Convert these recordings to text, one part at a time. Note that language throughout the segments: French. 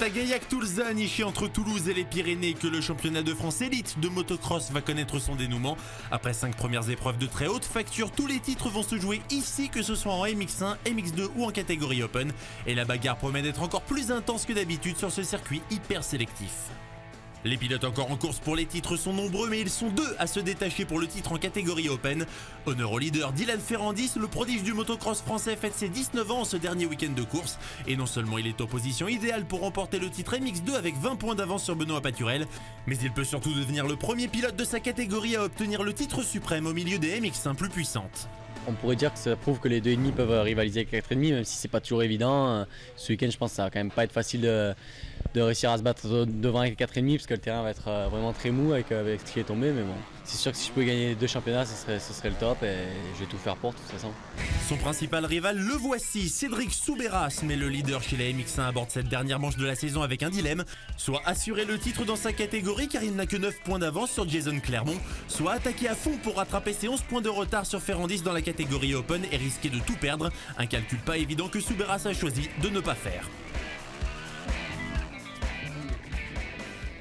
C'est à Gaillac-Toulzat, niché entre Toulouse et les Pyrénées, que le championnat de France élite de motocross va connaître son dénouement. Après 5 premières épreuves de très haute facture, tous les titres vont se jouer ici, que ce soit en MX1, MX2 ou en catégorie Open. Et la bagarre promet d'être encore plus intense que d'habitude sur ce circuit hyper sélectif. Les pilotes encore en course pour les titres sont nombreux, mais ils sont deux à se détacher pour le titre en catégorie Open. Honneur au leader Dylan Ferrandis, le prodige du motocross français fête ses 19 ans en ce dernier week-end de course. Et non seulement il est en position idéale pour remporter le titre MX2 avec 20 points d'avance sur Benoît Paturel, mais il peut surtout devenir le premier pilote de sa catégorie à obtenir le titre suprême au milieu des MX1 plus puissantes. On pourrait dire que ça prouve que les 2,5 peuvent rivaliser avec 4,5, même si c'est pas toujours évident. Ce week-end, je pense que ça va quand même pas être facile de réussir à se battre devant avec les 4,5 parce que le terrain va être vraiment très mou avec ce qui est tombé. Mais bon, c'est sûr que si je pouvais gagner 2 championnats, ce serait le top et je vais tout faire pour de toute façon. Son principal rival, le voici, Cédric Soubeyras, mais le leader chez les MX1 aborde cette dernière manche de la saison avec un dilemme, soit assurer le titre dans sa catégorie car il n'a que 9 points d'avance sur Jason Clermont, soit attaquer à fond pour rattraper ses 11 points de retard sur Ferrandis dans la catégorie Open et risquer de tout perdre, un calcul pas évident que Soubeyras a choisi de ne pas faire.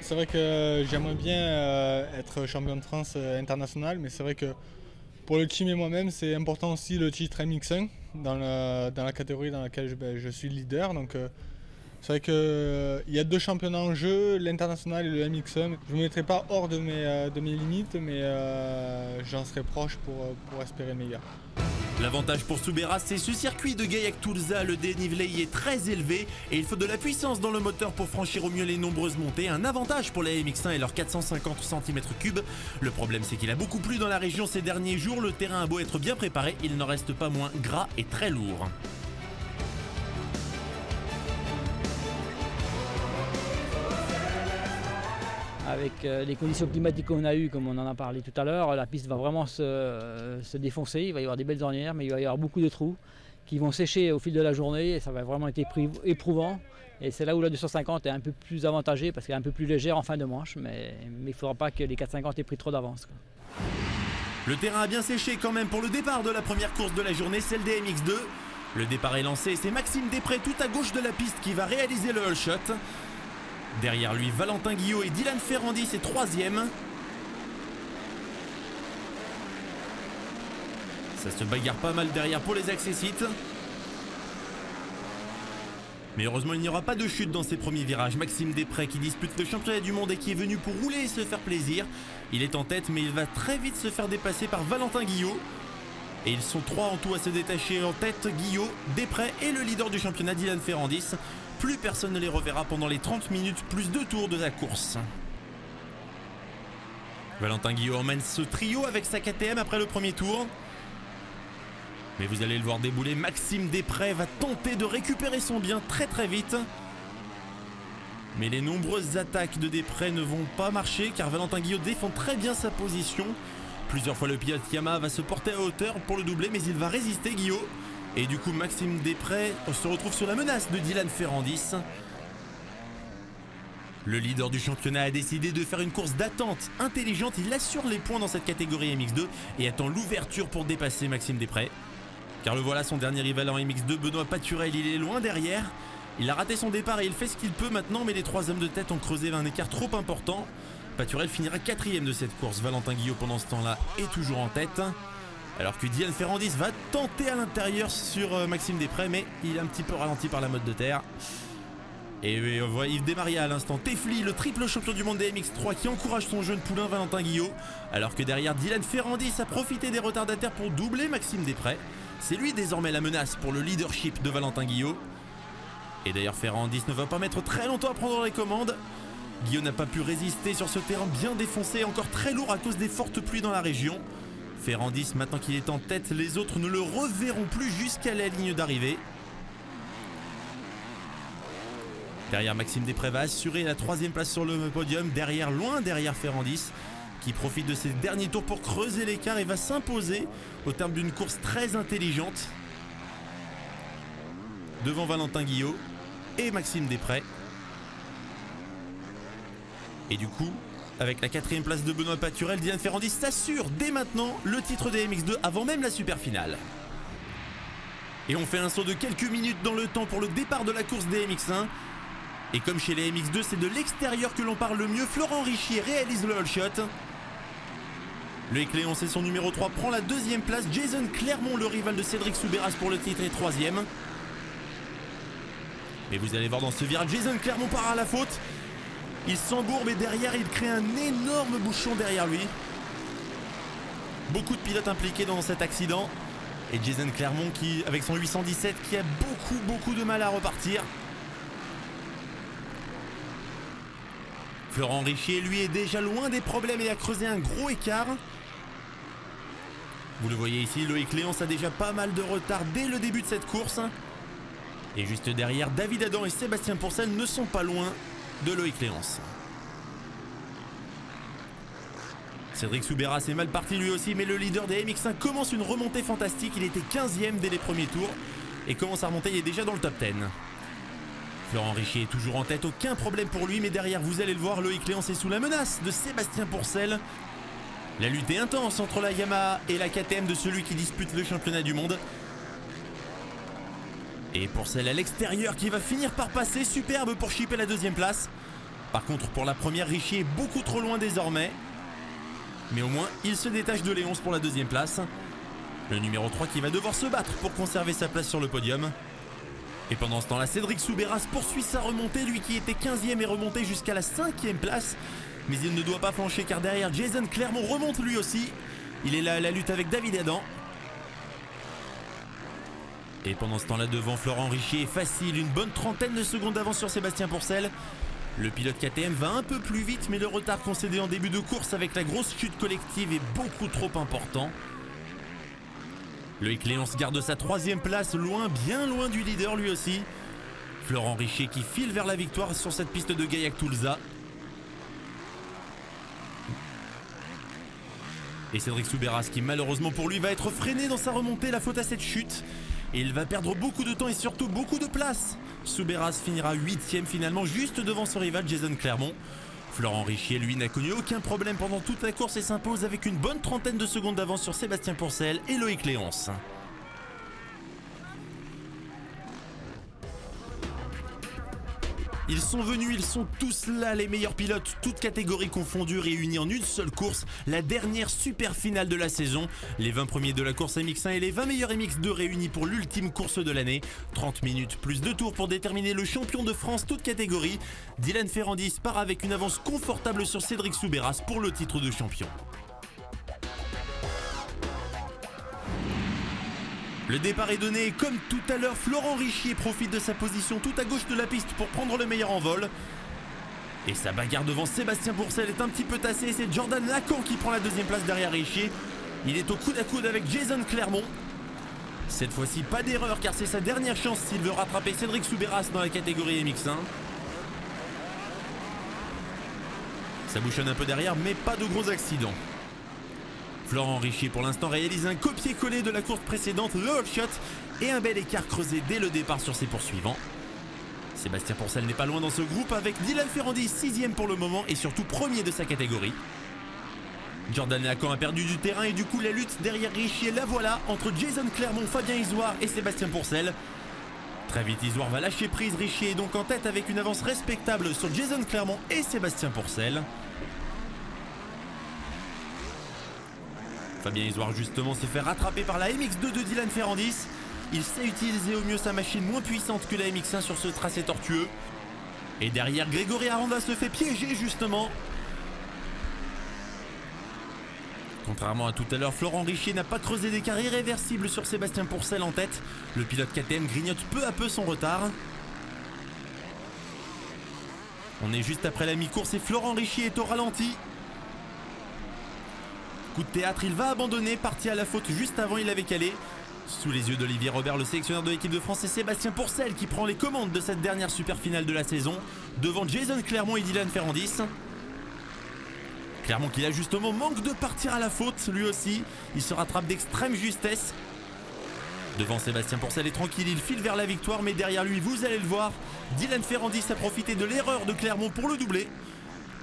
C'est vrai que j'aimerais bien être champion de France international, mais c'est vrai que pour le team et moi-même, c'est important aussi le titre MX1 dans la catégorie dans laquelle je suis leader. Donc c'est vrai qu'il y a 2 championnats en jeu, l'international et le MX1. Je ne me mettrai pas hors de mes limites, mais j'en serai proche pour espérer le meilleur. L'avantage pour Soubeyras, c'est ce circuit de Gaillac-Toulzat, le dénivelé y est très élevé et il faut de la puissance dans le moteur pour franchir au mieux les nombreuses montées, un avantage pour les MX1 et leurs 450 cm3. Le problème c'est qu'il a beaucoup plu dans la région ces derniers jours, le terrain a beau être bien préparé, il n'en reste pas moins gras et très lourd. Avec les conditions climatiques qu'on a eues, comme on en a parlé tout à l'heure, la piste va vraiment se défoncer, il va y avoir des belles ornières, mais il va y avoir beaucoup de trous qui vont sécher au fil de la journée et ça va vraiment être éprouvant. Et c'est là où la 250 est un peu plus avantagée parce qu'elle est un peu plus légère en fin de manche, mais il ne faudra pas que les 450 aient pris trop d'avance. Le terrain a bien séché quand même pour le départ de la première course de la journée, celle des MX2. Le départ est lancé et c'est Maxime Després tout à gauche de la piste qui va réaliser le all shot. Derrière lui, Valentin Guillot et Dylan Ferrandis est 3e. Ça se bagarre pas mal derrière pour les accessites. Mais heureusement, il n'y aura pas de chute dans ces premiers virages. Maxime Després qui dispute le championnat du monde et qui est venu pour rouler et se faire plaisir. Il est en tête, mais il va très vite se faire dépasser par Valentin Guillot. Et ils sont 3 en tout à se détacher en tête, Guillot, Després et le leader du championnat, Dylan Ferrandis. Plus personne ne les reverra pendant les 30 minutes plus 2 tours de la course. Valentin Guillot emmène ce trio avec sa KTM après le premier tour. Mais vous allez le voir débouler, Maxime Després va tenter de récupérer son bien très vite. Mais les nombreuses attaques de Després ne vont pas marcher car Valentin Guillot défend très bien sa position. Plusieurs fois le pilote Yamaha va se porter à hauteur pour le doubler, mais il va résister, Guillot. Et du coup Maxime Després se retrouve sur la menace de Dylan Ferrandis. Le leader du championnat a décidé de faire une course d'attente intelligente. Il assure les points dans cette catégorie MX2 et attend l'ouverture pour dépasser Maxime Després. Car le voilà, son dernier rival en MX2, Benoît Paturel, il est loin derrière. Il a raté son départ et il fait ce qu'il peut maintenant, mais les 3 hommes de tête ont creusé un écart trop important. Paturel finira 4e de cette course. Valentin Guillot pendant ce temps-là est toujours en tête. Alors que Dylan Ferrandis va tenter à l'intérieur sur Maxime Després, mais il est un petit peu ralenti par la motte de terre. Et on voit Yves Desmaria à l'instant. Tefli, le triple champion du monde des MX3 qui encourage son jeune poulain Valentin Guillot. Alors que derrière, Dylan Ferrandis a profité des retardataires pour doubler Maxime Després. C'est lui désormais la menace pour le leadership de Valentin Guillot. Et d'ailleurs Ferrandis ne va pas mettre très longtemps à prendre les commandes. Guillot n'a pas pu résister sur ce terrain bien défoncé, encore très lourd à cause des fortes pluies dans la région. Ferrandis, maintenant qu'il est en tête, les autres ne le reverront plus jusqu'à la ligne d'arrivée. Derrière, Maxime Després va assurer la 3e place sur le podium, loin derrière Ferrandis, qui profite de ses derniers tours pour creuser l'écart et va s'imposer au terme d'une course très intelligente devant Valentin Guillot et Maxime Després. Et du coup, avec la 4e place de Benoît Paturel, Dylan Ferrandis s'assure dès maintenant le titre des MX2 avant même la super finale. Et on fait un saut de quelques minutes dans le temps pour le départ de la course des MX1. Et comme chez les MX2, c'est de l'extérieur que l'on parle le mieux, Florent Richier réalise le all shot. Loïc Léonce et son numéro 3 prend la deuxième place. Jason Clermont, le rival de Cédric Soubeyras pour le titre, est troisième. Et vous allez voir dans ce virage, Jason Clermont part à la faute. Il s'embourbe et derrière, il crée un énorme bouchon derrière lui. Beaucoup de pilotes impliqués dans cet accident. Et Jason Clermont, qui, avec son 817, qui a beaucoup de mal à repartir. Florent Richier, lui, est déjà loin des problèmes et a creusé un gros écart. Vous le voyez ici, Loïc Léonce a déjà pas mal de retard dès le début de cette course. Et juste derrière, David Adam et Sébastien Pourcel ne sont pas loin de Loïc Léonce. Cédric Soubeyras est mal parti lui aussi, mais le leader des MX1 commence une remontée fantastique. Il était 15e dès les premiers tours et commence à remonter, il est déjà dans le top 10. Florent Richier est toujours en tête, aucun problème pour lui, mais derrière, vous allez le voir, Loïc Léonce est sous la menace de Sébastien Pourcel. La lutte est intense entre la Yamaha et la KTM de celui qui dispute le championnat du monde. Et Pourcel à l'extérieur qui va finir par passer, superbe pour chipper la deuxième place. Par contre, pour la première, Richier est beaucoup trop loin désormais. Mais au moins, il se détache de Léonce pour la deuxième place. Le numéro 3 qui va devoir se battre pour conserver sa place sur le podium. Et pendant ce temps-là, Cédric Soubeyras poursuit sa remontée, lui qui était 15e est remonté jusqu'à la 5e place. Mais il ne doit pas flancher car derrière, Jason Clermont remonte lui aussi. Il est là à la lutte avec David Adam. Et pendant ce temps-là, devant, Florent Richier est facile, une bonne trentaine de secondes d'avance sur Sébastien Pourcel. Le pilote KTM va un peu plus vite, mais le retard concédé en début de course avec la grosse chute collective est beaucoup trop important. Loïc Léonce garde sa troisième place, loin, bien loin du leader lui aussi. Florent Richier qui file vers la victoire sur cette piste de Gaillac-Toulza. Et Cédric Soubeyras qui malheureusement pour lui va être freiné dans sa remontée, la faute à cette chute. Et il va perdre beaucoup de temps et surtout beaucoup de place. Soubeyras finira 8e finalement juste devant son rival Jason Clermont. Florent Richier lui n'a connu aucun problème pendant toute la course et s'impose avec une bonne trentaine de secondes d'avance sur Sébastien Pourcel et Loïc Léonce. Ils sont venus, ils sont tous là, les meilleurs pilotes, toutes catégories confondues, réunis en une seule course, la dernière super finale de la saison. Les 20 premiers de la course MX1 et les 20 meilleurs MX2 réunis pour l'ultime course de l'année. 30 minutes plus 2 tours pour déterminer le champion de France, toutes catégories. Dylan Ferrandis part avec une avance confortable sur Cédric Soubeyras pour le titre de champion. Le départ est donné et comme tout à l'heure, Florent Richier profite de sa position tout à gauche de la piste pour prendre le meilleur envol. Et sa bagarre devant Sébastien Pourcel est un petit peu tassée. C'est Jordan Lacan qui prend la deuxième place derrière Richier. Il est au coude à coude avec Jason Clermont. Cette fois-ci, pas d'erreur car c'est sa dernière chance s'il veut rattraper Cédric Soubeyras dans la catégorie MX1. Ça bouchonne un peu derrière mais pas de gros accidents. Florent Richier pour l'instant réalise un copier-coller de la course précédente, le all shot, et un bel écart creusé dès le départ sur ses poursuivants. Sébastien Pourcel n'est pas loin dans ce groupe avec Dylan Ferrandis 6e pour le moment et surtout premier de sa catégorie. Jordan Lacan a perdu du terrain et du coup la lutte derrière Richier, la voilà, entre Jason Clermont, Fabien Isoire et Sébastien Pourcel. Très vite Isoire va lâcher prise, Richier est donc en tête avec une avance respectable sur Jason Clermont et Sébastien Pourcel. Fabien Isoire justement se fait rattraper par la MX2 de Dylan Ferrandis. Il sait utiliser au mieux sa machine moins puissante que la MX1 sur ce tracé tortueux. Et derrière, Grégory Aranda se fait piéger justement. Contrairement à tout à l'heure, Florent Richier n'a pas creusé d'écart irréversible sur Sébastien Pourcel en tête. Le pilote KTM grignote peu à peu son retard. On est juste après la mi-course et Florent Richier est au ralenti. Coup de théâtre, il va abandonner, parti à la faute juste avant, il avait calé. Sous les yeux d'Olivier Robert, le sélectionneur de l'équipe de France, c'est Sébastien Pourcel qui prend les commandes de cette dernière super finale de la saison, devant Jason Clermont et Dylan Ferrandis. Clermont qui là justement manque de partir à la faute, lui aussi, il se rattrape d'extrême justesse. Devant Sébastien Pourcel est tranquille, il file vers la victoire, mais derrière lui, vous allez le voir, Dylan Ferrandis a profité de l'erreur de Clermont pour le doubler.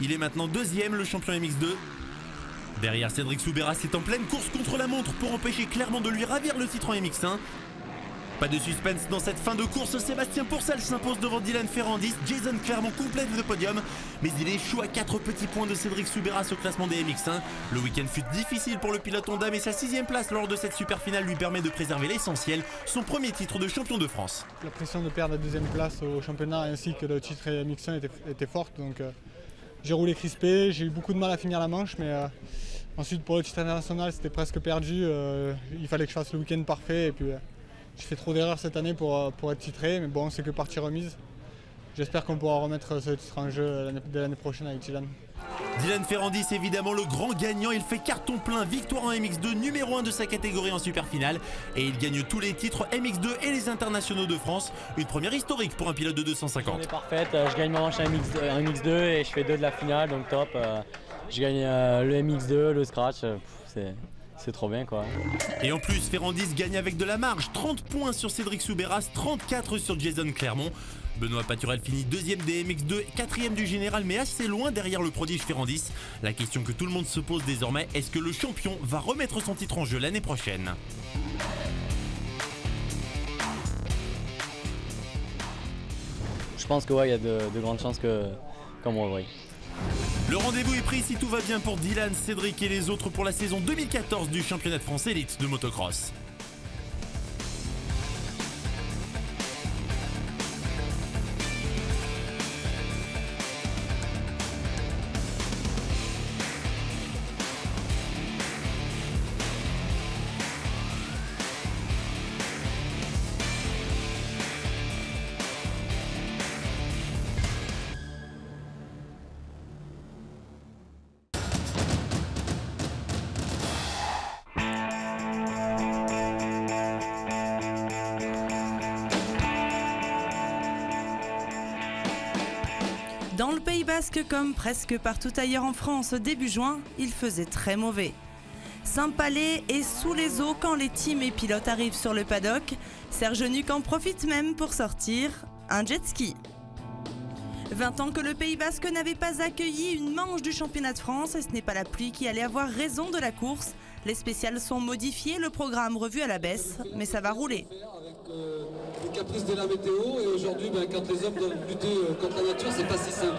Il est maintenant deuxième, le champion MX2. Derrière, Cédric Soubeyras est en pleine course contre la montre pour empêcher Clermont de lui ravir le titre en MX1. Pas de suspense dans cette fin de course, Sébastien Pourcel s'impose devant Dylan Ferrandis, Jason Clermont complète le podium, mais il échoue à 4 petits points de Cédric Soubeyras au classement des MX1. Le week-end fut difficile pour le pilote Honda, mais sa 6e place lors de cette super finale lui permet de préserver l'essentiel, son premier titre de champion de France. La pression de perdre la 2e place au championnat ainsi que le titre MX1 était forte, donc j'ai roulé crispé, j'ai eu beaucoup de mal à finir la manche, mais ensuite pour le titre international c'était presque perdu, il fallait que je fasse le week-end parfait et puis j'ai fait trop d'erreurs cette année pour être titré, mais bon, c'est que partie remise. J'espère qu'on pourra remettre ce titre en jeu dès l'année prochaine avec Dylan. Dylan Ferrandis, évidemment le grand gagnant, il fait carton plein, victoire en MX2, numéro 1 de sa catégorie en super finale. Et il gagne tous les titres MX2 et les internationaux de France. Une première historique pour un pilote de 250. On est parfaite, je gagne ma manche en MX2 et je fais 2 de la finale, donc top. Je gagne le MX2, le scratch, c'est trop bien quoi. Et en plus, Ferrandis gagne avec de la marge, 30 points sur Cédric Soubeyras, 34 sur Jason Clermont. Benoît Paturel finit 2e des MX2, 4e du général, mais assez loin derrière le prodige Ferrandis. La question que tout le monde se pose désormais, est-ce que le champion va remettre son titre en jeu l'année prochaine? Je pense que ouais, il y a de grandes chances qu'on me revoie. Le rendez-vous est pris si tout va bien pour Dylan, Cédric et les autres pour la saison 2014 du championnat de France élite de motocross. Dans le Pays Basque, comme presque partout ailleurs en France, début juin, il faisait très mauvais. Saint-Palais est sous les eaux quand les teams et pilotes arrivent sur le paddock. Serge Nuc en profite même pour sortir un jet ski. 20 ans que le Pays Basque n'avait pas accueilli une manche du championnat de France et ce n'est pas la pluie qui allait avoir raison de la course. Les spéciales sont modifiées, le programme revu à la baisse, mais ça va rouler. Les caprices de la météo et aujourd'hui quand les hommes doivent lutter contre la nature, c'est pas si simple.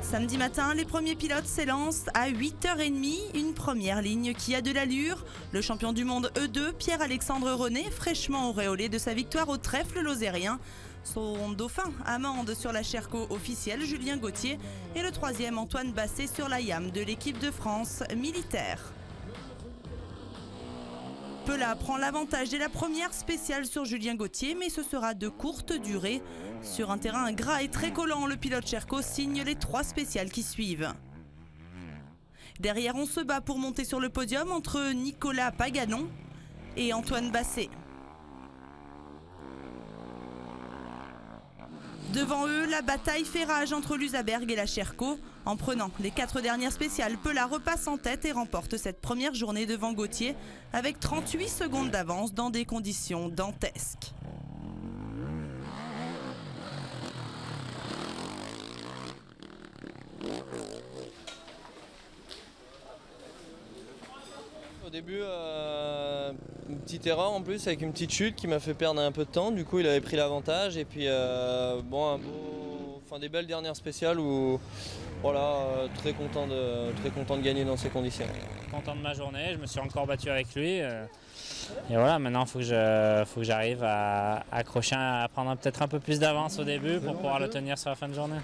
Samedi matin, les premiers pilotes s'élancent à 8h30, une première ligne qui a de l'allure. Le champion du monde E2, Pierre-Alexandre René, fraîchement auréolé de sa victoire au trèfle lozérien. Son dauphin, Amande sur la Sherco officielle, Julien Gauthier. Et le 3e, Antoine Basset sur la YAM de l'équipe de France militaire. Pela prend l'avantage dès la première spéciale sur Julien Gauthier, mais ce sera de courte durée. Sur un terrain gras et très collant, le pilote Sherco signe les 3 spéciales qui suivent. Derrière, on se bat pour monter sur le podium entre Nicolas Paganon et Antoine Basset. Devant eux, la bataille fait rage entre l'Usaberg et la Sherco. En prenant les 4 dernières spéciales, Pela repasse en tête et remporte cette première journée devant Gauthier avec 38 secondes d'avance dans des conditions dantesques. Au début, une petite erreur en plus avec une petite chute qui m'a fait perdre un peu de temps. Du coup, il avait pris l'avantage et puis des belles dernières spéciales où voilà, très content de gagner dans ces conditions. Content de ma journée, je me suis encore battu avec lui. Et voilà, maintenant il faut que j'arrive à accrocher, à prendre peut-être un peu plus d'avance au début pour pouvoir le tenir sur la fin de journée.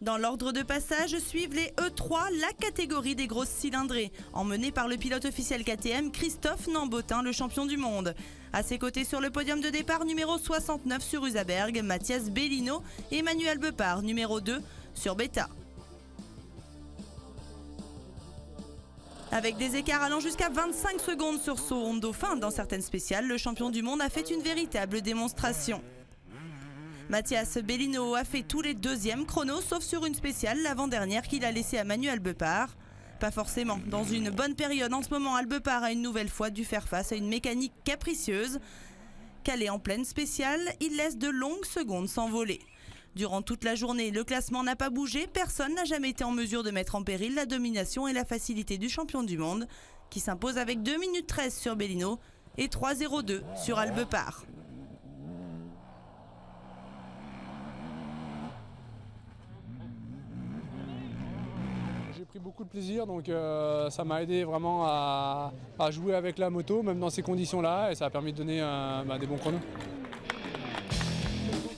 Dans l'ordre de passage suivent les E3, la catégorie des grosses cylindrées, emmenée par le pilote officiel KTM Christophe Nambotin, le champion du monde. À ses côtés sur le podium de départ, numéro 69 sur Usaberg, Mathias Bellino et Emmanuel Bepard, numéro 2 sur Beta. Avec des écarts allant jusqu'à 25 secondes sur son dauphin dans certaines spéciales, le champion du monde a fait une véritable démonstration. Mathias Bellino a fait tous les 2e chronos, sauf sur une spéciale, l'avant-dernière qu'il a laissée à Manuel Bepard. Pas forcément. Dans une bonne période en ce moment, Albepard a une nouvelle fois dû faire face à une mécanique capricieuse. Calé en pleine spéciale, il laisse de longues secondes s'envoler. Durant toute la journée, le classement n'a pas bougé. Personne n'a jamais été en mesure de mettre en péril la domination et la facilité du champion du monde, qui s'impose avec 2 minutes 13 sur Bellino et 3,02 sur Albepart. J'ai pris beaucoup de plaisir, donc ça m'a aidé vraiment à jouer avec la moto, même dans ces conditions-là, et ça a permis de donner des bons chronos.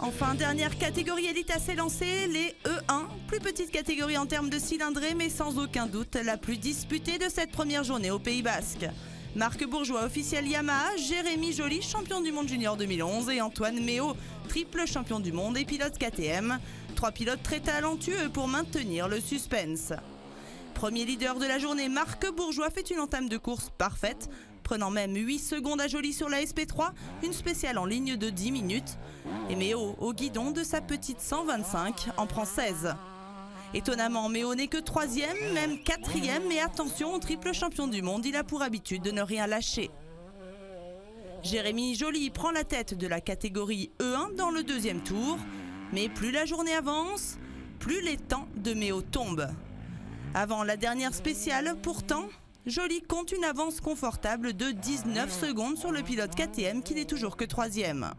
Enfin, dernière catégorie élite à s'élancer, les E1, plus petite catégorie en termes de cylindrée, mais sans aucun doute la plus disputée de cette première journée au Pays Basque. Marc Bourgeois, officiel Yamaha, Jérémy Joly, champion du monde junior 2011 et Antoine Méo, triple champion du monde et pilote KTM. 3 pilotes très talentueux pour maintenir le suspense. Premier leader de la journée, Marc Bourgeois fait une entame de course parfaite, prenant même 8 secondes à Joly sur la SP3, une spéciale en ligne de 10 minutes. Et Méo, au guidon de sa petite 125, en prend 16. Étonnamment, Méo n'est que 3e, même 4e, mais attention au triple champion du monde, il a pour habitude de ne rien lâcher. Jérémy Joly prend la tête de la catégorie E1 dans le deuxième tour, mais plus la journée avance, plus les temps de Méo tombent. Avant la dernière spéciale, pourtant, Joly compte une avance confortable de 19 secondes sur le pilote KTM qui n'est toujours que 3e.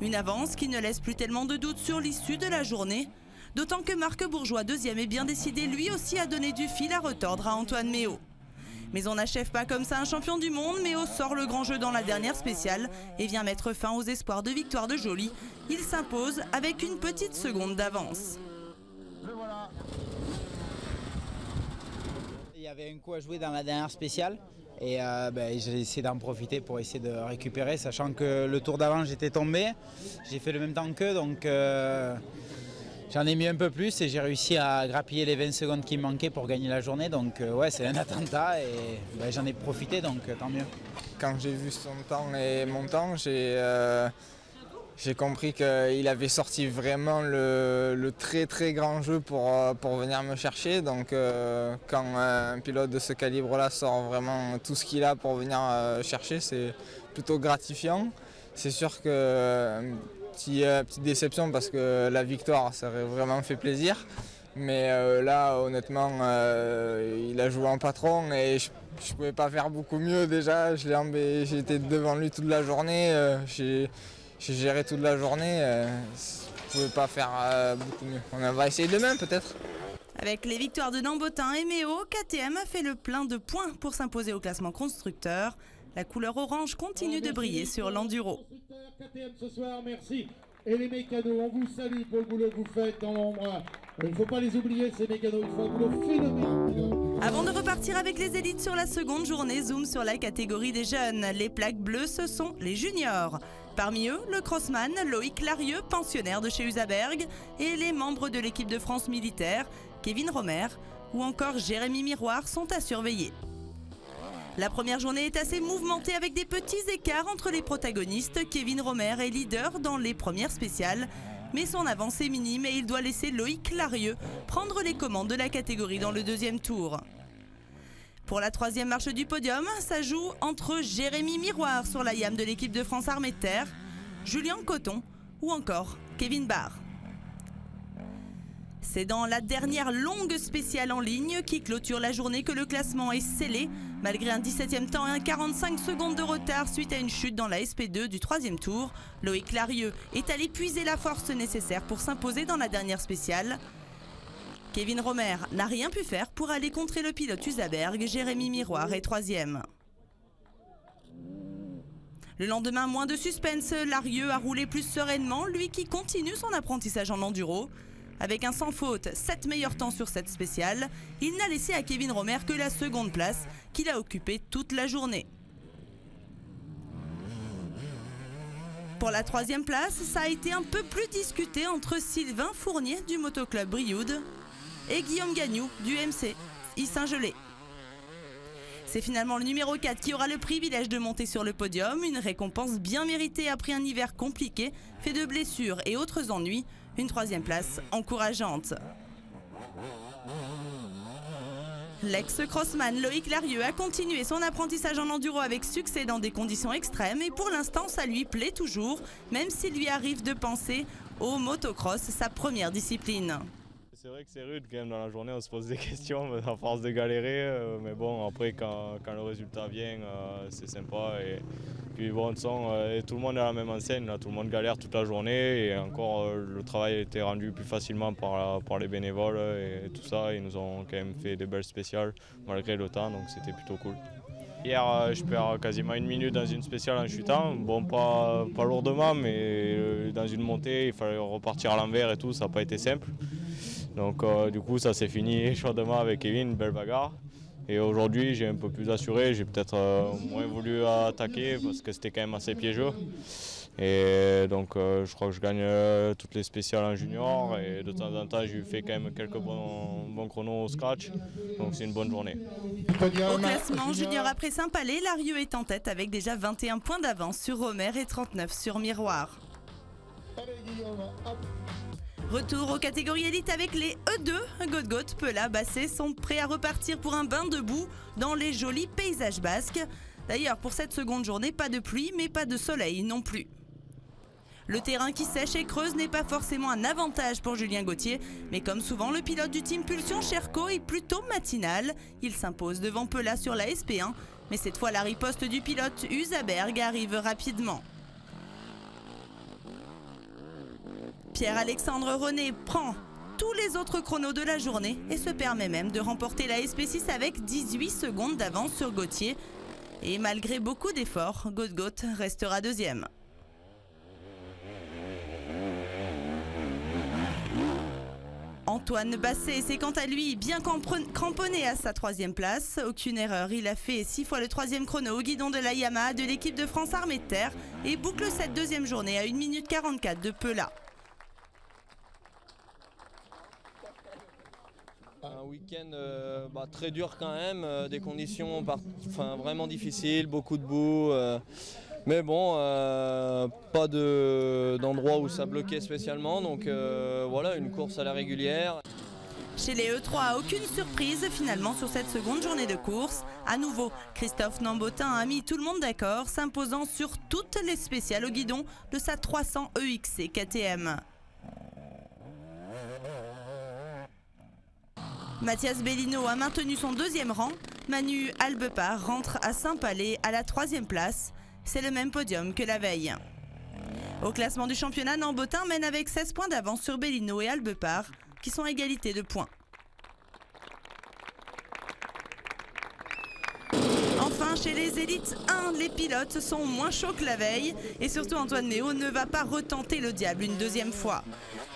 Une avance qui ne laisse plus tellement de doute sur l'issue de la journée, d'autant que Marc Bourgeois, 2e, est bien décidé lui aussi à donner du fil à retordre à Antoine Méo. Mais on n'achève pas comme ça un champion du monde, Méo sort le grand jeu dans la dernière spéciale et vient mettre fin aux espoirs de victoire de Joly. Il s'impose avec une petite seconde d'avance. Il y avait un coup à jouer dans la dernière spéciale et j'ai essayé d'en profiter pour essayer de récupérer, sachant que le tour d'avant j'étais tombé, j'ai fait le même temps qu'eux, donc j'en ai mis un peu plus et j'ai réussi à grappiller les 20 secondes qui me manquaient pour gagner la journée, donc ouais, c'est un attentat et j'en ai profité, donc tant mieux. Quand j'ai vu son temps et mon temps, j'ai compris qu'il avait sorti vraiment le très très grand jeu pour venir me chercher. Donc quand un pilote de ce calibre-là sort vraiment tout ce qu'il a pour venir chercher, c'est plutôt gratifiant. C'est sûr que petite déception parce que la victoire, ça aurait vraiment fait plaisir. Mais là, honnêtement, il a joué en patron et je ne pouvais pas faire beaucoup mieux déjà. J'étais devant lui toute la journée. J'ai géré toute la journée, je ne pouvais pas faire beaucoup mieux. On va essayer demain peut-être. Avec les victoires de Nambotin et Méo, KTM a fait le plein de points pour s'imposer au classement constructeur. La couleur orange continue de briller sur l'enduro. KTM ce soir, merci. Et les mécanos, on vous salue pour le boulot que vous faites dans l'ombre. Il ne faut pas les oublier, ces mécanos, ils font un boulot phénoménal. Avant de repartir avec les élites sur la seconde journée, zoom sur la catégorie des jeunes. Les plaques bleues, ce sont les juniors. Parmi eux, le crossman Loïc Larieux, pensionnaire de chez Usaberg, et les membres de l'équipe de France militaire, Kevin Romer ou encore Jérémy Miroir, sont à surveiller. La première journée est assez mouvementée avec des petits écarts entre les protagonistes. Kevin Romer est leader dans les premières spéciales, mais son avance est minime et il doit laisser Loïc Larieux prendre les commandes de la catégorie dans le deuxième tour. Pour la troisième marche du podium, ça joue entre Jérémy Miroir sur la YAM de l'équipe de France Armée de Terre, Julien Coton ou encore Kevin Barr. C'est dans la dernière longue spéciale en ligne qui clôture la journée que le classement est scellé, malgré un 17e temps et un 45 secondes de retard suite à une chute dans la SP2 du troisième tour. Loïc Larieux est allé puiser la force nécessaire pour s'imposer dans la dernière spéciale. Kevin Romer n'a rien pu faire pour aller contrer le pilote Usaberg, Jérémy Miroir est troisième. Le lendemain, moins de suspense, Larieux a roulé plus sereinement, lui qui continue son apprentissage en enduro. Avec un sans faute, 7 meilleurs temps sur cette spéciale, il n'a laissé à Kevin Romer que la seconde place qu'il a occupée toute la journée. Pour la troisième place, ça a été un peu plus discuté entre Sylvain Fournier du motoclub Brioude et Guillaume Gagnou du MC Saint-Gelais. C'est finalement le numéro 4 qui aura le privilège de monter sur le podium, une récompense bien méritée après un hiver compliqué, fait de blessures et autres ennuis, une troisième place encourageante. L'ex-crossman Loïc Larieux a continué son apprentissage en enduro avec succès dans des conditions extrêmes et pour l'instant ça lui plaît toujours, même s'il lui arrive de penser au motocross, sa première discipline. C'est vrai que c'est rude quand même dans la journée, on se pose des questions à force de galérer. Mais bon, après quand le résultat vient, c'est sympa. Et puis bon, de toute façon, tout le monde est à la même enseigne, là, tout le monde galère toute la journée. Et encore, le travail a été rendu plus facilement par les bénévoles et tout ça. Ils nous ont quand même fait des belles spéciales malgré le temps, donc c'était plutôt cool. Hier, je perds quasiment 1 minute dans une spéciale en chutant. Bon, pas lourdement, mais dans une montée, il fallait repartir à l'envers et tout, ça n'a pas été simple. Donc du coup, ça s'est fini chaudement avec Kevin, une belle bagarre. Et aujourd'hui, j'ai un peu plus assuré, j'ai peut-être moins voulu attaquer parce que c'était quand même assez piégeux. Et donc je crois que je gagne toutes les spéciales en junior et de temps en temps j'ai fait quand même quelques bons chronos au scratch, donc c'est une bonne journée. Au classement junior après Saint-Palais, Larieux est en tête avec déjà 21 points d'avance sur Romer et 39 sur Miroir. Retour aux catégories élites avec les E2. Godgot, Pela, Basset sont prêts à repartir pour un bain de boue dans les jolis paysages basques. D'ailleurs, pour cette seconde journée, pas de pluie mais pas de soleil non plus. Le terrain qui sèche et creuse n'est pas forcément un avantage pour Julien Gauthier, mais comme souvent, le pilote du team Pulsion Sherco est plutôt matinal. Il s'impose devant Pela sur la SP1, mais cette fois la riposte du pilote Usaberg arrive rapidement. Pierre-Alexandre René prend tous les autres chronos de la journée et se permet même de remporter la SP6 avec 18 secondes d'avance sur Gauthier. Et malgré beaucoup d'efforts, Godgot restera deuxième. Antoine Basset s'est quant à lui bien cramponné à sa 3e place. Aucune erreur, il a fait 6 fois le 3e chrono au guidon de la Yamaha de l'équipe de France Armée de Terre et boucle cette deuxième journée à 1 minute 44 de Pela. Un week-end très dur quand même, des conditions vraiment difficiles, beaucoup de boue. Mais bon, pas d'endroit où ça bloquait spécialement, donc voilà, une course à la régulière. Chez les E3, aucune surprise finalement sur cette seconde journée de course. À nouveau, Christophe Nambotin a mis tout le monde d'accord, s'imposant sur toutes les spéciales au guidon de sa 300 EXC KTM. Mathias Bellino a maintenu son 2e rang. Manu Albepar rentre à Saint-Palais à la 3e place. C'est le même podium que la veille. Au classement du championnat, Nambotin mène avec 16 points d'avance sur Bellino et Albepar, qui sont à égalité de points. Enfin, chez les élites 1, les pilotes sont moins chauds que la veille. Et surtout, Antoine Méo ne va pas retenter le diable une 2e fois.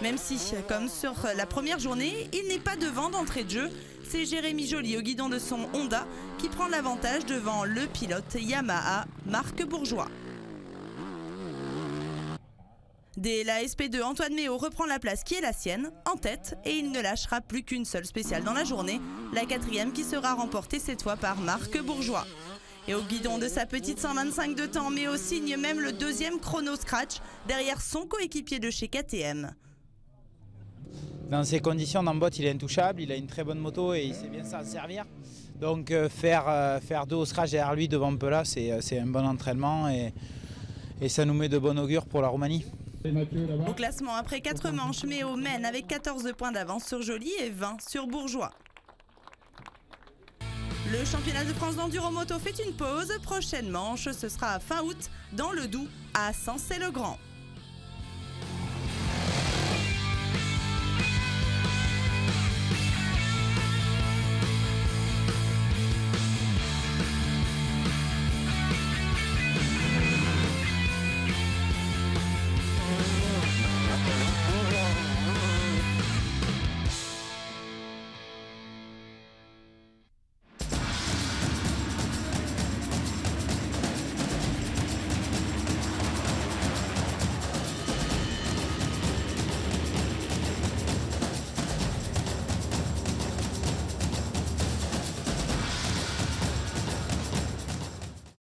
Même si, comme sur la première journée, il n'est pas devant d'entrée de jeu. C'est Jérémy Joly au guidon de son Honda qui prend l'avantage devant le pilote Yamaha, Marc Bourgeois. Dès la SP2, Antoine Méo reprend la place qui est la sienne, en tête, et il ne lâchera plus qu'une seule spéciale dans la journée, la 4e qui sera remportée cette fois par Marc Bourgeois. Et au guidon de sa petite 125 de temps, Méo signe même le 2e chrono scratch derrière son coéquipier de chez KTM. Dans ces conditions, Nambot il est intouchable, il a une très bonne moto et il sait bien s'en servir. Donc faire 2 au scratch derrière lui devant Pela, c'est un bon entraînement et ça nous met de bon augure pour la Roumanie. Au classement, après 4 manches, Méo mène avec 14 points d'avance sur Joly et 20 sur Bourgeois. Le championnat de France d'Enduromoto fait une pause. Prochaine manche, ce sera fin août dans le Doubs à Sensey-le-Grand.